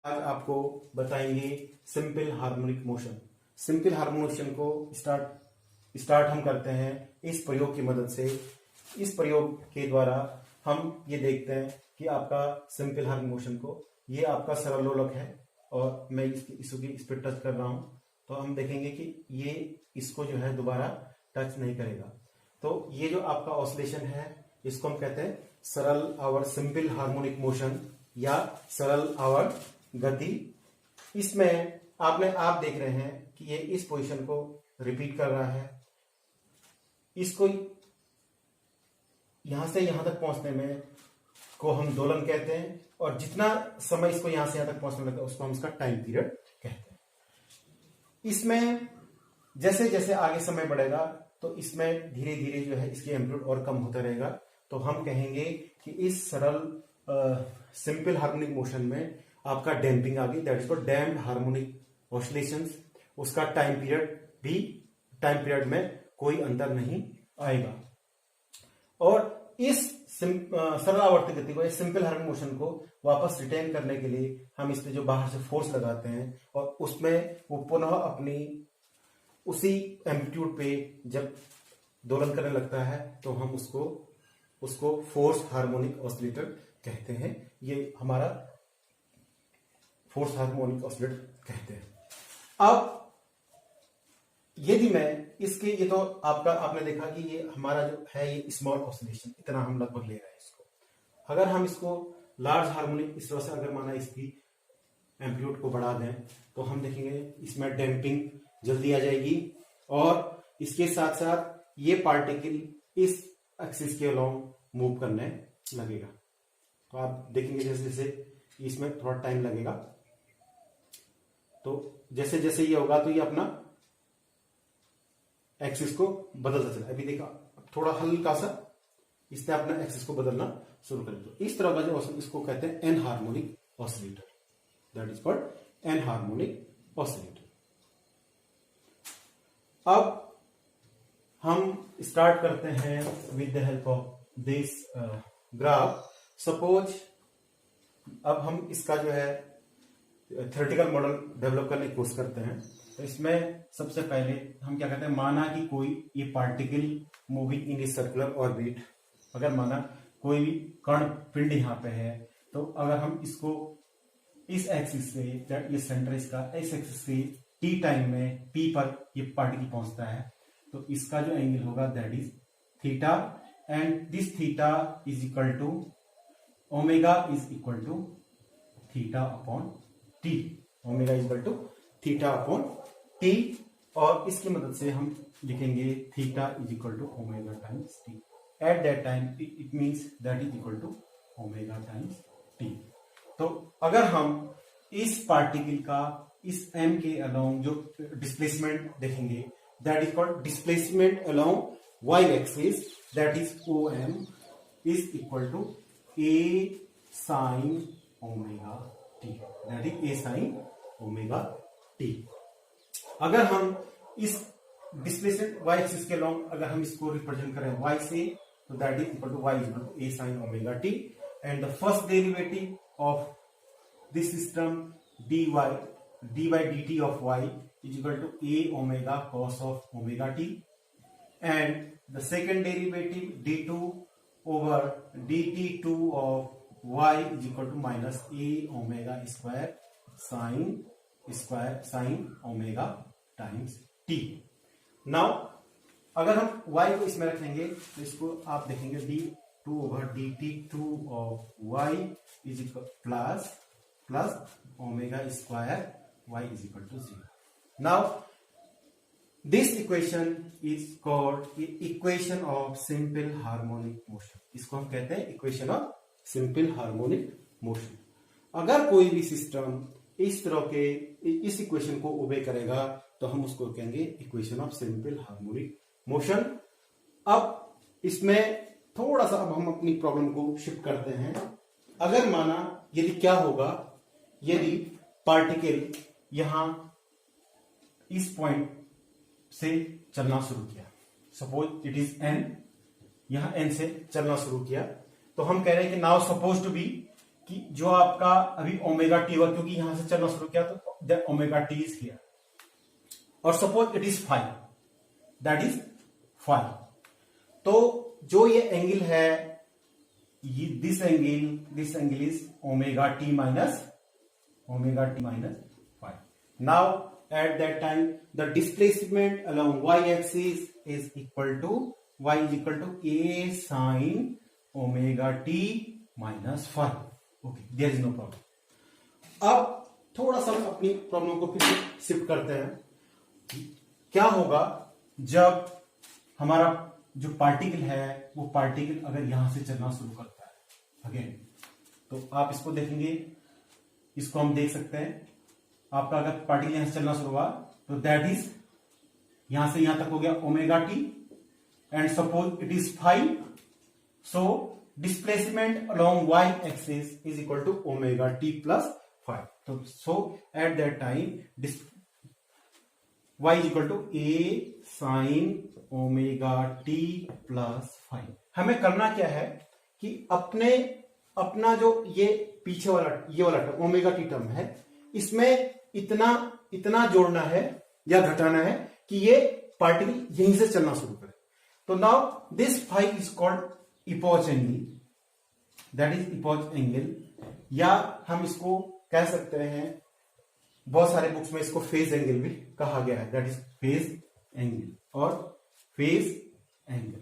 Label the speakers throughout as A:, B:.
A: आज आपको बताएंगे simple harmonic motion. Simple harmonic motion को स्टार्ट हम करते हैं इस प्रयोग की मदद से। इस प्रयोग के द्वारा हम ये देखते हैं कि आपका सिंपल हार्मोनिक मोशन को, ये आपका सरल लोलक है और मैं इसको इस पर टच कर रहा हूं, तो हम देखेंगे कि ये इसको जो है दोबारा टच नहीं करेगा। तो ये जो आपका ऑसिलेशन है इसको हम कहते हैं सरल आवर सिंपल हार्मोनिक मोशन या सरल आवर गति। इसमें आप देख रहे हैं कि ये इस पोजीशन को रिपीट कर रहा है। इसको यहां से यहां तक पहुंचने में को हम दोलन कहते हैं, और जितना समय इसको यहां से यहां तक पहुंचने लगता है उसको हम इसका टाइम पीरियड कहते हैं। इसमें जैसे जैसे आगे समय बढ़ेगा तो इसमें धीरे धीरे जो है इसकी एम्पलीट्यूड और कम होता रहेगा। तो हम कहेंगे कि इस सरल सिंपल हार्मोनिक मोशन में आपका डैम्पिंग आ गई, that is called damped harmonic oscillations. उसका टाइम पीरियड में कोई अंतर नहीं आएगा। और इस सरल आवर्ती गति को, इस सिंपल हार्मोनिक मोशन को वापस रिटेन करने के लिए हम इस पे जो बाहर से फोर्स लगाते हैं और उसमें वो पुनः अपनी उसी एम्पलीट्यूड पे जब दोलन करने लगता है तो हम उसको फोर्स हार्मोनिक ऑसिलेटर कहते हैं। ये हमारा फोर्स हार्मोनिक ऑसिलेटर कहते हैं। अब यदि मैं इसके, ये तो आपने देखा कि ये हमारा जो है ये स्मॉल ऑसिलेशन, इतना हम लगभग ले रहे हैं इसको। अगर हम इसको लार्ज हार्मोनिक इस तरह से अगर माना इसकी एम्पलीट्यूड को बढ़ा दें तो हम देखेंगे इसमें डैम्पिंग जल्दी आ जाएगी और इसके साथ साथ ये पार्टिकल इस एक्सिस के अलोंग मूव करने लगेगा। तो आप देखेंगे जैसे जैसे इसमें थोड़ा टाइम लगेगा, तो जैसे जैसे ये होगा तो ये अपना एक्सिस को बदलता चला। अभी देखा थोड़ा हल्का सा इसने अपना एक्सिस को बदलना शुरू कर दिया। तो इस तरह का जो इसको कहते हैं an harmonic oscillator, that is called an harmonic oscillator. अब हम स्टार्ट करते हैं with the help of this graph. Suppose अब हम इसका जो है थ्योरेटिकल मॉडल डेवलप करने की कोशिश करते हैं। तो इसमें सबसे पहले हम क्या कहते हैं, माना कि कोई ये particle moving in a circular orbit, अगर माना कोई भी कण पिंड यहाँ पे है, तो अगर हम इसको इस एक्सिस से, ये सेंटर इसका इस एक्सिस से टी टाइम में पी पर ये पार्टिकल पहुंचता है, तो इसका जो एंगल होगा that is theta, and this theta is equal to omega is equal to theta upon T. Omega is equal to theta upon T, और इसकी मदद से हम लिखेंगे theta is equal to omega times T. At that time it means that is equal to omega times T. तो अगर हम इस पार्टिकल का इस एम के अलोंग जो डिस्प्लेसमेंट देखेंगे, that is called displacement along Y axis, that is O M is equal to A sine omega T, that is A sine omega T. अगर हम इस डिस्प्लेसमेंट वाई एक्सिस के long अगर हम इसको रिप्रेजेंट करें वाई से, तो that is equal to Y is equal to A sine omega T, and the first derivative of this system dy dt of y is equal to a omega cos of omega t, and the second derivative d2 over dt2 of y is equal to minus a omega square sin omega times t. Now अगर हम y को इसमें रखेंगे तो इसको आप देखेंगे d2 over dt2 of y is equal plus omega square y is equal to 0. Now this equation is called equation of simple harmonic motion. इसको हम कहते हैं equation of simple harmonic motion. अगर कोई भी सिस्टम इस तरह के इस इक्वेशन को ओबे करेगा तो हम उसको कहेंगे equation of simple harmonic motion. अब इसमें थोड़ा सा अब हम अपनी प्रॉब्लम को शिफ्ट करते हैं। अगर माना यदि क्या होगा, यदि पार्टिकल यहां इस पॉइंट से चलना शुरू किया, सपोज इट इज एन, यहां एन से चलना शुरू किया, तो हम कह रहे हैं कि नाउ सपोज टू बी कि जो आपका अभी ओमेगा टी हुआ, क्योंकि यहां से चलना शुरू किया तो ओमेगा टी इज हियर, और suppose it is 5, that is 5, तो जो ये एंगल है, this angle is omega T minus 5. Now at that time the displacement along y axis is equal to a sin omega T minus 5. Okay, there is no problem. अब थोड़ा सा अपनी problem को फिर शिफ्ट करते हैं. क्या होगा जब हमारा जो पार्टिकल है वो पार्टिकल अगर यहां से चलना शुरू करता है अगेन, तो आप इसको देखेंगे, इसको हम देख सकते हैं. आपका अगर पार्टिकल यहां से चलना शुरू हुआ तो दैट इज यहां से यहां तक हो गया omega T, and suppose it is 5, so displacement along y axis is equal to omega t plus 5. तो so at that time y is equal to a sine omega t plus 5. हमें करना क्या है कि अपना जो ये पीछे वाला ये वाला टर्म ओमेगा टी टर्म है, इसमें इतना जोड़ना है या घटाना है कि ये पार्टिकल यहीं से चलना शुरू करे. तो now this 5 is called epoch angle, that is epoch angle, या हम इसको कह सकते हैं, बहुत सारे बुक्स में इसको फेज एंगल भी कहा गया है, दैट इज फेज एंगल और फेज एंगल.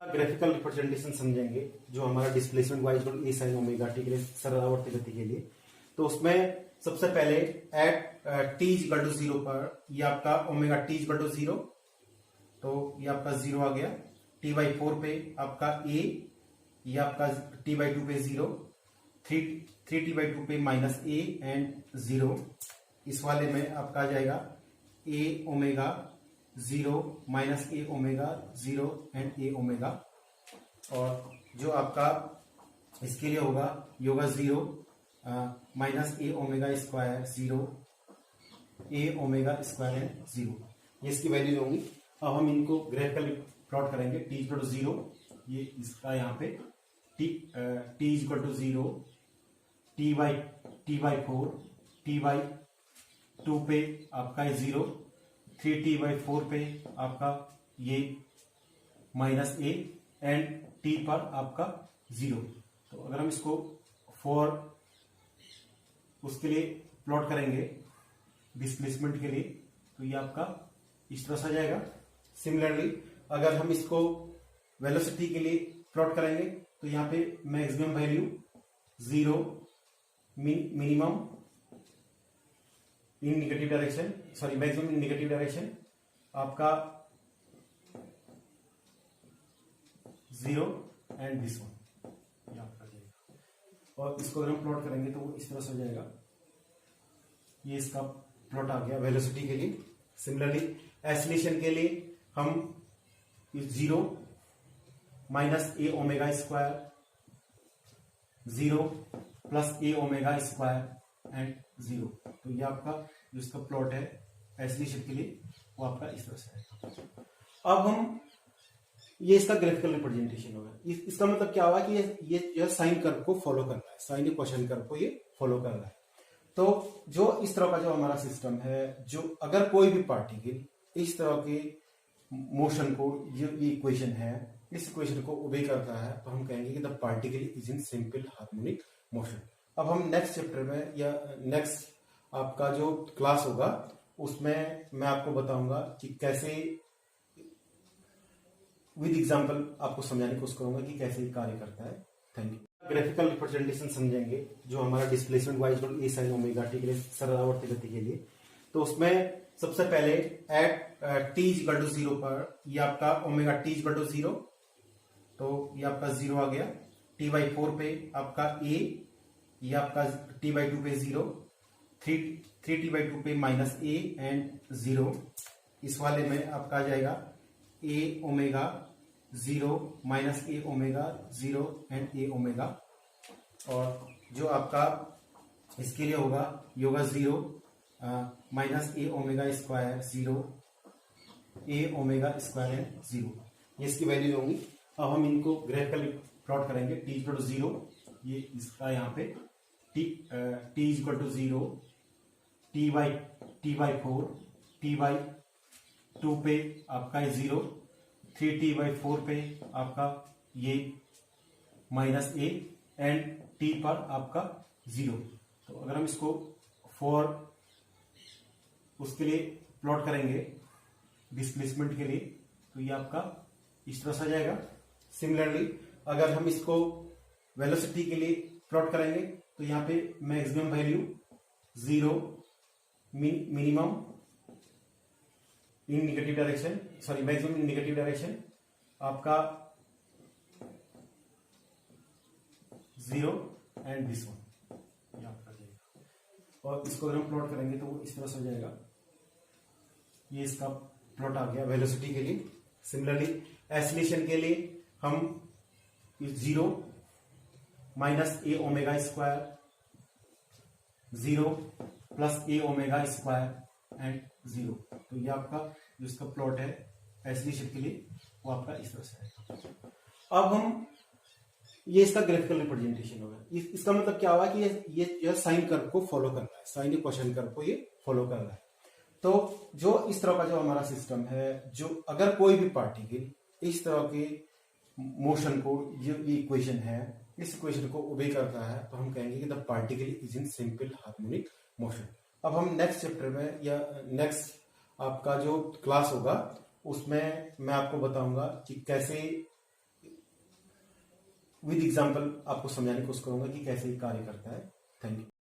A: ग्राफिकल रिप्रेजेंटेशन समझेंगे जो हमारा डिस्प्लेसमेंट वाइज ए साइन ओमेगा टी के लिए, सरलावर्ती गति के लिए. तो उसमें सबसे पहले at T is equal to 0 पर ये आपका omega T is equal to 0, तो ये आपका 0 आ गया. टी बाई 4 पे आपका ए, ये आपका टी बाई 2 पे 0, 3 टी बाई 2 पे माइनस ए एंड 0. इस वाले में आपका आ जाएगा ए omega 0 minus A omega 0 and A omega. और जो आपका इसके लिए होगा योगा 0 minus A omega square 0, A omega square and 0, ये इसकी वैल्यू होंगी. अब हम इनको ग्राफिकली प्लॉट करेंगे. टी इक्वल टू 0, ये इसका यहाँ पे t equal to 0, T by 4, T by 2 पे आपका 0, 3t बाई 4 पे आपका ये माइनस ए एंड टी पर आपका 0. तो अगर हम इसको फॉर उसके लिए प्लॉट करेंगे डिस्प्लेसमेंट के लिए, तो ये आपका इस तरह से आ जाएगा. सिमिलरली अगर हम इसको वेलोसिटी के लिए प्लॉट करेंगे तो यहाँ पे maximum value 0, minimum in negative direction, sorry maximum in negative direction आपका 0 एंड दिस वन, ये आपका जाएगा. और इसको अगर हम प्लॉट करेंगे तो वो इस तरह से हो जाएगा. ये इसका प्लॉट आ गया वेलोसिटी के लिए. सिमिलरली एक्सीलरेशन के लिए हम 0 minus A omega square, 0 plus A omega square and 0. तो ये आपका जो इसका प्लॉट है एक्सीलरेशन के लिए वो आपका इस तरह से है. अब हम ये इसका ग्राफिकल रिप्रेजेंटेशन होगा. इसका मतलब क्या हुआ कि ये साइन कर्व को फॉलो कर रहा है, साइन क्वेश्चन कर्व को ये फॉलो कर रहा है. तो जो इस तरह का जो हमारा सिस्टम है, जो अगर कोई भी पार्टिकल इस तरह के मोशन को, जो ये इक्वेशन है, इस इक्वेशन को ओबे करता है, तो हम कहेंगे कि the particle is in simple harmonic motion. अब हम नेक्स्ट चैप्टर में या नेक्स्ट आपका जो क्लास होगा उसमें मैं आपको बताऊंगा कि कैसे विद एग्जांपल आपको समझाने की कोशिश करूंगा कि कैसे ये कार्य करता है. Thank you. ग्राफिकल रिप्रेजेंटेशन समझेंगे जो हमारा डिस्प्लेसमेंट वाइज ए साइन ओमेगा टी के लिए, सरलावर्ती गति के लिए. तो उसमें सबसे पहले at T is equal to 0 पर ये आपका omega T is equal to 0, तो ये आपका 0 आ गया. टी बाई 4 पे आपका ए, ये आपका टी बाई 2 पे 0, 3 टी बाई 2 पे माइनस ए एंड 0. इस वाले में आपका आ जाएगा ए omega 0 minus A omega 0 and A omega. और जो आपका इसके लिए होगा योगा 0 minus A omega square 0, A omega square and 0, ये इसकी वैल्यू होंगी. अब हम इनको ग्राफिकली प्लॉट करेंगे. टी इक्वल टू 0, ये इसका यहाँ पे T is equal to 0, T by 4, T by 2 पे आपका 0, 3t/4 पे आपका ये -a एंड t पर आपका 0। तो अगर हम इसको फॉर उसके लिए प्लॉट करेंगे डिस्प्लेसमेंट के लिए, तो ये आपका इस तरह से आ जाएगा। सिमिलरली अगर हम इसको वेलोसिटी के लिए प्लॉट करेंगे तो यहाँ पे maximum value 0, minimum in negative direction, sorry maximum in negative direction आपका 0 एंड दिस वन आपका जाएगा। और इसको अगर हम प्लॉट करेंगे तो वो इस तरह से हो जाएगा। ये इसका प्लॉट आ गया वेलोसिटी के लिए। सिमिलरली एक्सीलरेशन के लिए हम 0 -a omega square, 0 + a omega square and 0। तो ये आपका जो इसका प्लॉट है एक्सीलरेशन के लिए वो आपका इस तरह से है। अब हम ये इसका ग्राफिकल रिप्रेजेंटेशन होगा। इसका मतलब क्या हुआ कि ये साइन कर्व को फॉलो कर रहा है, साइन क्वेश्चन कर्व को ये फॉलो कर रहा है। तो जो इस तरह का जो हमारा सिस्टम है, जो अगर कोई भी पार्टिकल इस तरह के मोशन को, जो इक्वेशन है इस इक्वेशन को ओबे करता है, तो हम कहेंगे कि the particle is in simple harmonic motion. अब हम नेक्स्ट चैप्टर में या नेक्स्ट आपका जो क्लास होगा उसमें मैं आपको बताऊंगा कि कैसे विद एग्जांपल आपको समझाने की कोशिश करूंगा कि कैसे कार्य करता है। Thank you.